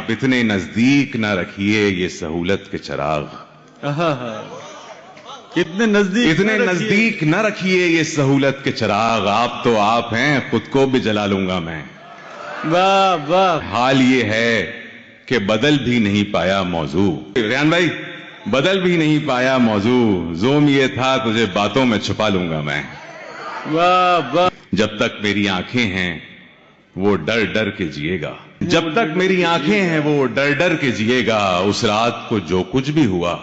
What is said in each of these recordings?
आप इतने नजदीक न रखिए ये सहूलत के चिराग। कितने नजदीक, इतने नजदीक न रखिए ये सहूलत के चिराग। आप तो आप हैं, खुद को भी जला लूंगा मैं। वाह वाह। हाल ये है कि बदल भी नहीं पाया मौजू। रेहान भाई, बदल भी नहीं पाया मौजू, जोम ये था तुझे बातों में छुपा लूंगा मैं। वाह वाह। जब तक मेरी आंखें हैं वो डर डर के जिएगा। जब तक मेरी आंखें हैं वो डर डर के जिएगा। उस रात को जो कुछ भी हुआ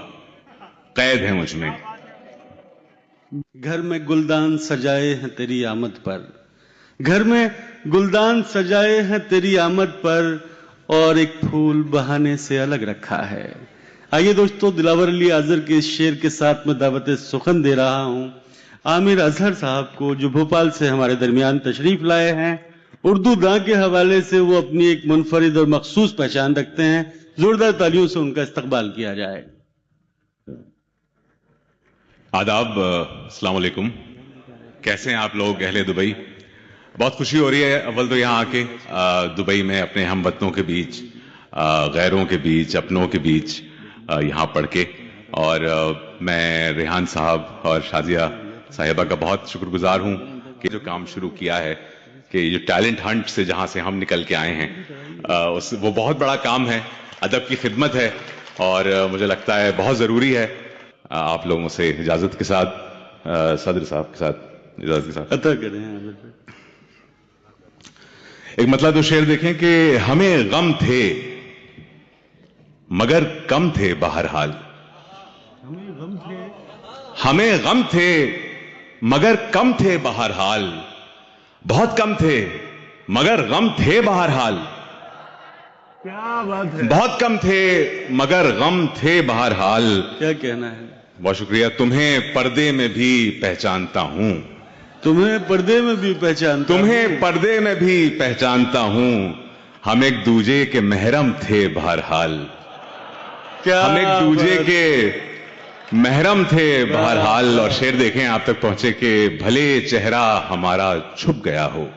कैद है मुझ में। घर में गुलदान सजाए हैं तेरी आमद पर, घर में गुलदान सजाए हैं तेरी आमद पर, और एक फूल बहाने से अलग रखा है। आइए दोस्तों, दिलावर अली आजर के इस शेर के साथ मैं दावत सुखन दे रहा हूं आमिर अजहर साहब को, जो भोपाल से हमारे दरमियान तशरीफ लाए हैं। उर्दू दां के हवाले से वो अपनी एक मुनफरिद और मखसूस पहचान रखते हैं। जोरदार तालियों से उनका इस्तकबाल किया जाए। आदाब, अस्सलाम वालेकुम। कैसे हैं आप लोग अहले दुबई? बहुत खुशी हो रही है अव्वल तो यहाँ आके दुबई में अपने हमवतनों के बीच, गैरों के बीच, अपनों के बीच यहाँ पढ़ के। और मैं रेहान साहब और शाजिया साहिबा का बहुत शुक्रगुजार हूँ कि जो काम शुरू किया है, कि जो टैलेंट हंट से जहाँ से हम निकल के आए हैं, वो बहुत बड़ा काम है, अदब की खिदमत है, और मुझे लगता है बहुत ज़रूरी है। आप लोगों से इजाज़त के साथ, सदर साहब के साथ इजाज़त के साथ अता करें। एक मतलब तो शेर देखें कि हमें गम थे मगर कम थे बहरहाल। हमें गम थे मगर कम थे बहरहाल। बहुत कम थे मगर गम थे बहरहाल। क्या बात है। बहुत कम थे मगर गम थे बहरहाल। क्या कहना है। बहुत शुक्रिया। तुम्हें पर्दे में भी पहचानता हूं। तुम्हें पर्दे में भी पहचानता हूं। तुम्हें पर्दे में भी पहचानता हूं। हम एक दूजे के महरम थे बहरहाल। क्या हम एक दूजे के महरम थे बहरहाल। और शेर देखें आप तक पहुंचे कि भले चेहरा हमारा छुप गया हो।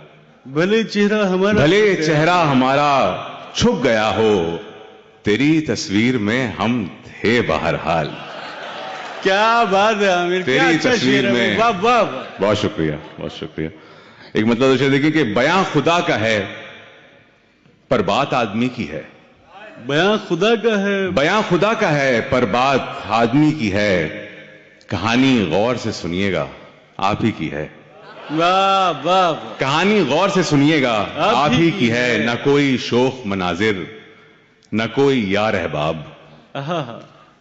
भले चेहरा हमारा, भले चेहरा हमारा छुप गया हो, तेरी तस्वीर में हम थे बहरहाल। क्या बात है आमिर, तेरी अच्छा तस्वीर में। वाह वाह। बहुत शुक्रिया, बहुत शुक्रिया। एक मतलब तो देखिए कि बयां खुदा का है पर बात आदमी की है। बयां खुदा का है, बयां खुदा का है पर बात आदमी की है। कहानी गौर से सुनिएगा, आप ही की है। वाह वाह। कहानी गौर से सुनिएगा, आप ही की है। न कोई शोख मनाजिर, न कोई यार अहबाब।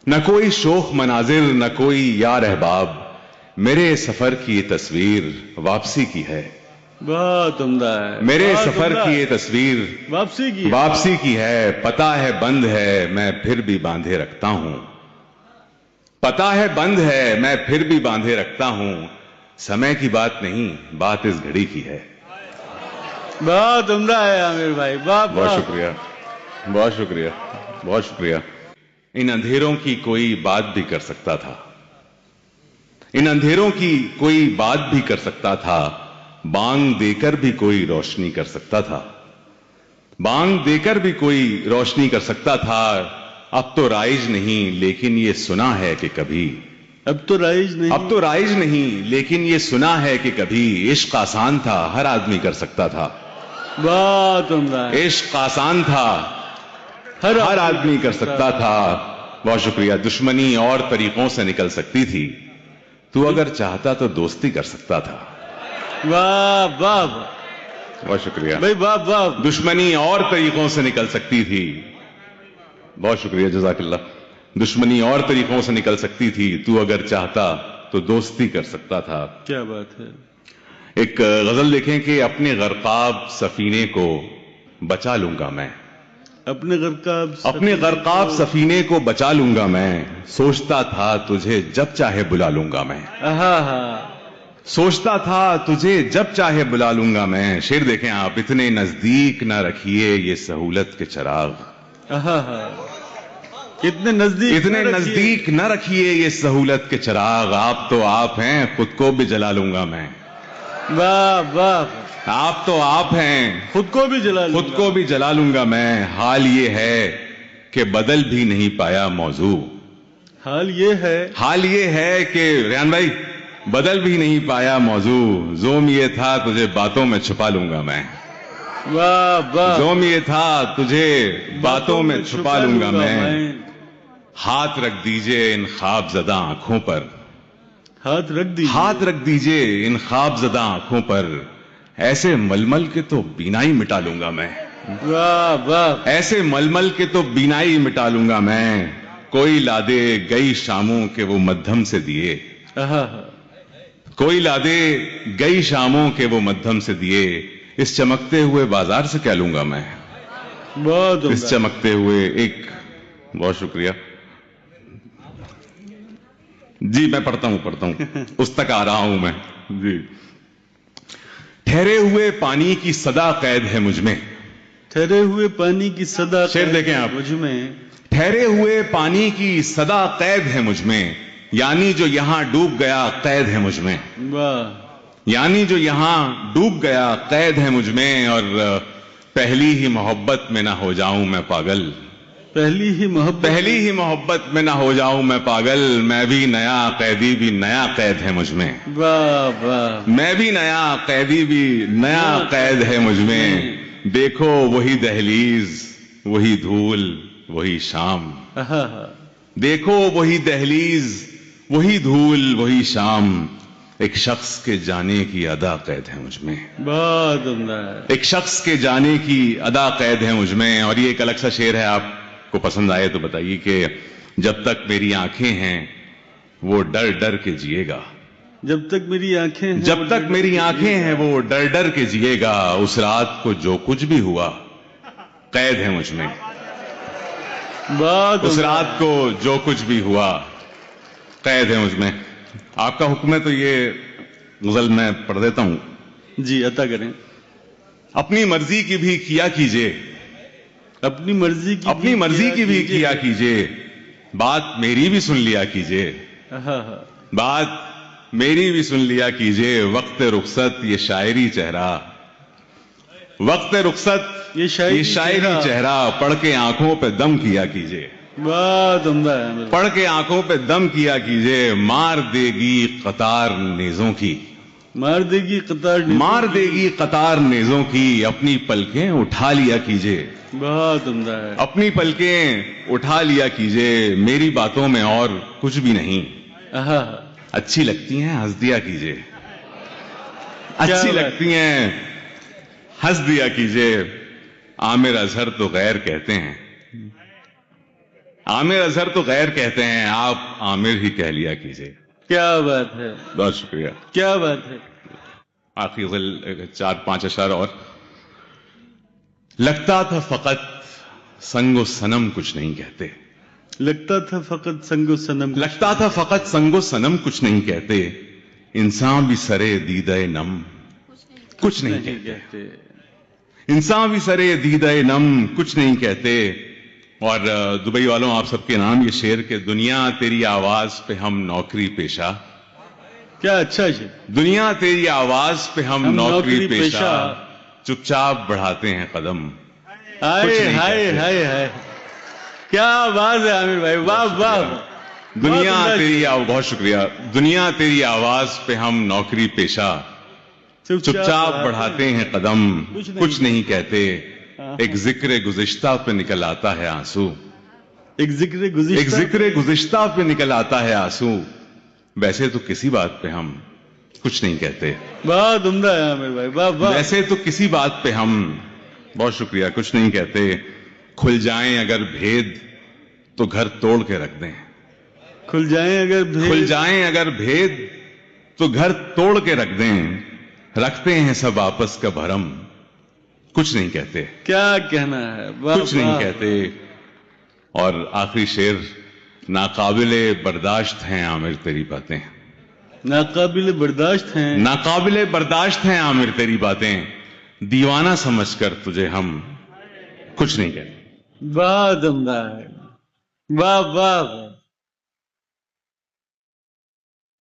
न कोई शोख मनाजिर, न कोई यार अहबाब। मेरे सफर की ये तस्वीर वापसी की है। बहुत उम्दा है। मेरे सफर की ये तस्वीर वापसी की है। पता है बंद है मैं फिर भी बांधे रखता हूं। पता है बंद है मैं फिर भी बांधे रखता हूं। समय की बात नहीं, बात इस घड़ी की है। बहुत उम्दा है आमिर भाई, बहुत शुक्रिया, बहुत शुक्रिया, बहुत शुक्रिया। इन अंधेरों की कोई बात भी कर सकता था। इन अंधेरों की कोई बात भी कर सकता था। बांग देकर भी कोई रोशनी कर सकता था। बांग देकर भी कोई रोशनी कर सकता था। अब तो राइज नहीं लेकिन ये सुना है कि कभी। अब तो राइज नहीं, अब तो राइज नहीं लेकिन ये सुना है कि कभी। इश्क आसान था, हर आदमी कर सकता था। बहुत उम्दा। इश्क आसान था, हर आदमी कर सकता था। बहुत शुक्रिया। दुश्मनी और तरीकों से निकल सकती थी, तू अगर चाहता तो दोस्ती कर सकता था। वाह वाह। बहुत शुक्रिया भाई, वाह वाह। दुश्मनी और तरीकों से निकल सकती थी। बहुत शुक्रिया, जज़ाकल्लाह। दुश्मनी और तरीकों से निकल सकती थी, तू अगर चाहता तो दोस्ती कर सकता था। क्या बात है। एक गजल देखें कि अपने गरकाब सफीने को बचा लूंगा मैं। अपने गरकाब सफीने को बचा लूंगा मैं। सोचता था तुझे जब चाहे बुला लूंगा मैं। सोचता था तुझे जब चाहे बुला लूंगा मैं। शेर देखें आप, इतने नजदीक ना रखिए ये सहूलत के चिराग। इतने नजदीक न रखिए ये सहूलत के चिराग। आप तो आप हैं, खुद को भी जला लूंगा मैं। واہ واہ، آپ تو آپ ہیں، خود کو بھی جلا لوں خود کو بھی جلا لوں گا میں. حال یہ ہے کہ بدل بھی نہیں پایا موضوع. حال یہ ہے، حال یہ ہے کہ ریان بھائی بدل بھی نہیں پایا موضوع. زوم یہ تھا تجھے باتوں میں چھپا لوں گا میں. واہ واہ، زوم یہ تھا تجھے باتوں میں چھپا لوں گا میں. ہاتھ رکھ دیجئے ان خواب زدہ آنکھوں پر. ہاتھ رکھ دی، ہاتھ رکھ دیجئے ان خواب زدہ آنکھوں پر. ایسے ململ کے تو بینائی مٹا لوں گا میں. واہ واہ، ایسے ململ کے تو بینائی مٹا لوں گا میں. کوئی لادے گئی شاموں کے وہ مدھم سے دیے. کوئی لادے گئی شاموں کے وہ مدھم سے دیے. اس چمکتے ہوئے بازار سے کیا لوں گا میں. بہت اس چمکتے ہوئے ایک، بہت شکریہ جی. میں پڑھتا ہوں اس تک آ رہا ہوں میں جی. ٹھہرے ہوئے پانی کی صدا قید ہے مجھ میں. ٹھہرے ہوئے پانی کی صدا شعر دیکھیں آپ. مجھ میں، ٹھہرے ہوئے پانی کی صدا قید ہے مجھ میں. یعنی جو یہاں ڈوب گیا قید ہے مجھ میں. واہ، یعنی جو یہاں ڈوب گیا قید ہے مجھ میں. اور پہلی ہی محبت میں نہ ہو جاؤں میں پاگل. پہلی ہی محبت میں نہ ہو جاؤں میں پاگل. میں بھی نیا قیدی بھی نیا قید ہے مجھ میں. واہ واہ، میں بھی نیا قیدی بھی نیا قید ہے مجھ میں. دیکھو وہی دہلیز وہی دھول وہی شام. دیکھو وہی دہلیز وہی دھول وہی شام. ایک شخص کے جانے کی ادا قید ہے مجھ میں. بہت عمدہ ہے. ایک شخص کے جانے کی ادا قید ہے مجھ میں. اور یہ ایک الگ سا شعر ہے، آپ کو پسند آئے تو بتائیے کہ جب تک میری آنکھیں ہیں وہ ڈر ڈر کے جیے گا. جب تک میری آنکھیں ہیں، جب تک میری آنکھیں ہیں وہ ڈر ڈر کے جیے گا. اس رات کو جو کچھ بھی ہوا قید ہے مجھ میں. بہت اس رات کو جو کچھ بھی ہوا قید ہے مجھ میں. آپ کا حکم ہے تو یہ غزل میں پڑھ دیتا ہوں. جی عطا کریں. اپنی مرضی کی بھی کیا کیجئے. اپنی مرضی کی بھی کیا کیجئے. بات میری بھی سن لیا کیجئے. بات میری بھی سن لیا کیجئے. وقت رخصت یہ شاعری چہرہ. وقت رخصت یہ شاعری چہرہ. پڑھ کے آنکھوں پہ دم کیا کیجئے. بہت عمدہ ہے. پڑھ کے آنکھوں پہ دم کیا کیجئے. مار دے گی قطار نیزوں کی. مار دے گی قطار، مار دے گی قطار نیزوں کی. اپنی پلکیں اٹھا لیا کیجئے. بہت عمدہ ہے. اپنی پلکیں اٹھا لیا کیجئے. میری باتوں میں اور کچھ بھی نہیں. اچھی لگتی ہیں ہنس دیا کیجئے. اچھی لگتی ہیں ہنس دیا کیجئے. عامر اظہر تو غیر کہتے ہیں. عامر اظہر تو غیر کہتے ہیں. آپ عامر ہی کہہ لیا کیجئے. کیا بات ہے. بہت شکریہ. کیا بات ہے. آخری غزل 4-5 اشعار اور. لگتا تھا فقط سنگ و صنم کچھ نہیں کہتے. لگتا تھا فقط سنگ و صنم. لگتا تھا فقط سنگ و صنم کچھ نہیں کہتے. انسان بھی سرے دیدہ نم کچھ نہیں کہتے. انسان بھی سرے دیدہ نم کچھ نہیں کہتے. اور دبئی والوں آپ سب کے نام یہ شعر کہ دنیا تیری آواز پہ ہم نوکری پیشہ. کیا اچھا ہے. دنیا تیری آواز پہ ہم نوکری پیشہ. چپ چاپ بڑھاتے ہیں قدم. ہائے ہائے ہائے ہائے، کیا آواز ہے عامر بھائی. واہ واہ. دنیا تیری بہت شکریہ. دنیا تیری آواز پہ ہم نوکری پیشہ. چپ چاپ بڑھاتے ہیں قدم. کچھ نہیں کہتے. ایک ذکر گزشتہ پہ نکل آتا ہے آنسو. ایک ذکر گزشتہ پہ نکل آتا ہے آنسو. ویسے تو کسی بات پہ ہم کچھ نہیں کہتے. بہت عمدہ ہے عامر بھائی. واہ واہ. ویسے تو کسی بات پہ ہم، بہت شکریہ، کچھ نہیں کہتے. کھل جائیں اگر بھید تو گھر توڑ کے رکھ دیں. کھل جائیں اگر بھید تو گھر توڑ کے رکھ دیں. رکھتے ہیں سب آپس کا بھرم. کچھ نہیں کہتے. کیا کہنا ہے. کچھ نہیں کہتے. اور آخری شعر. ناقابل برداشت ہیں عامر تیری باتیں. ناقابل برداشت ہیں. ناقابل برداشت ہیں عامر تیری باتیں. دیوانہ سمجھ کر تجھے ہم کچھ نہیں کہتے. بہت عمدہ ہے. واہ واہ.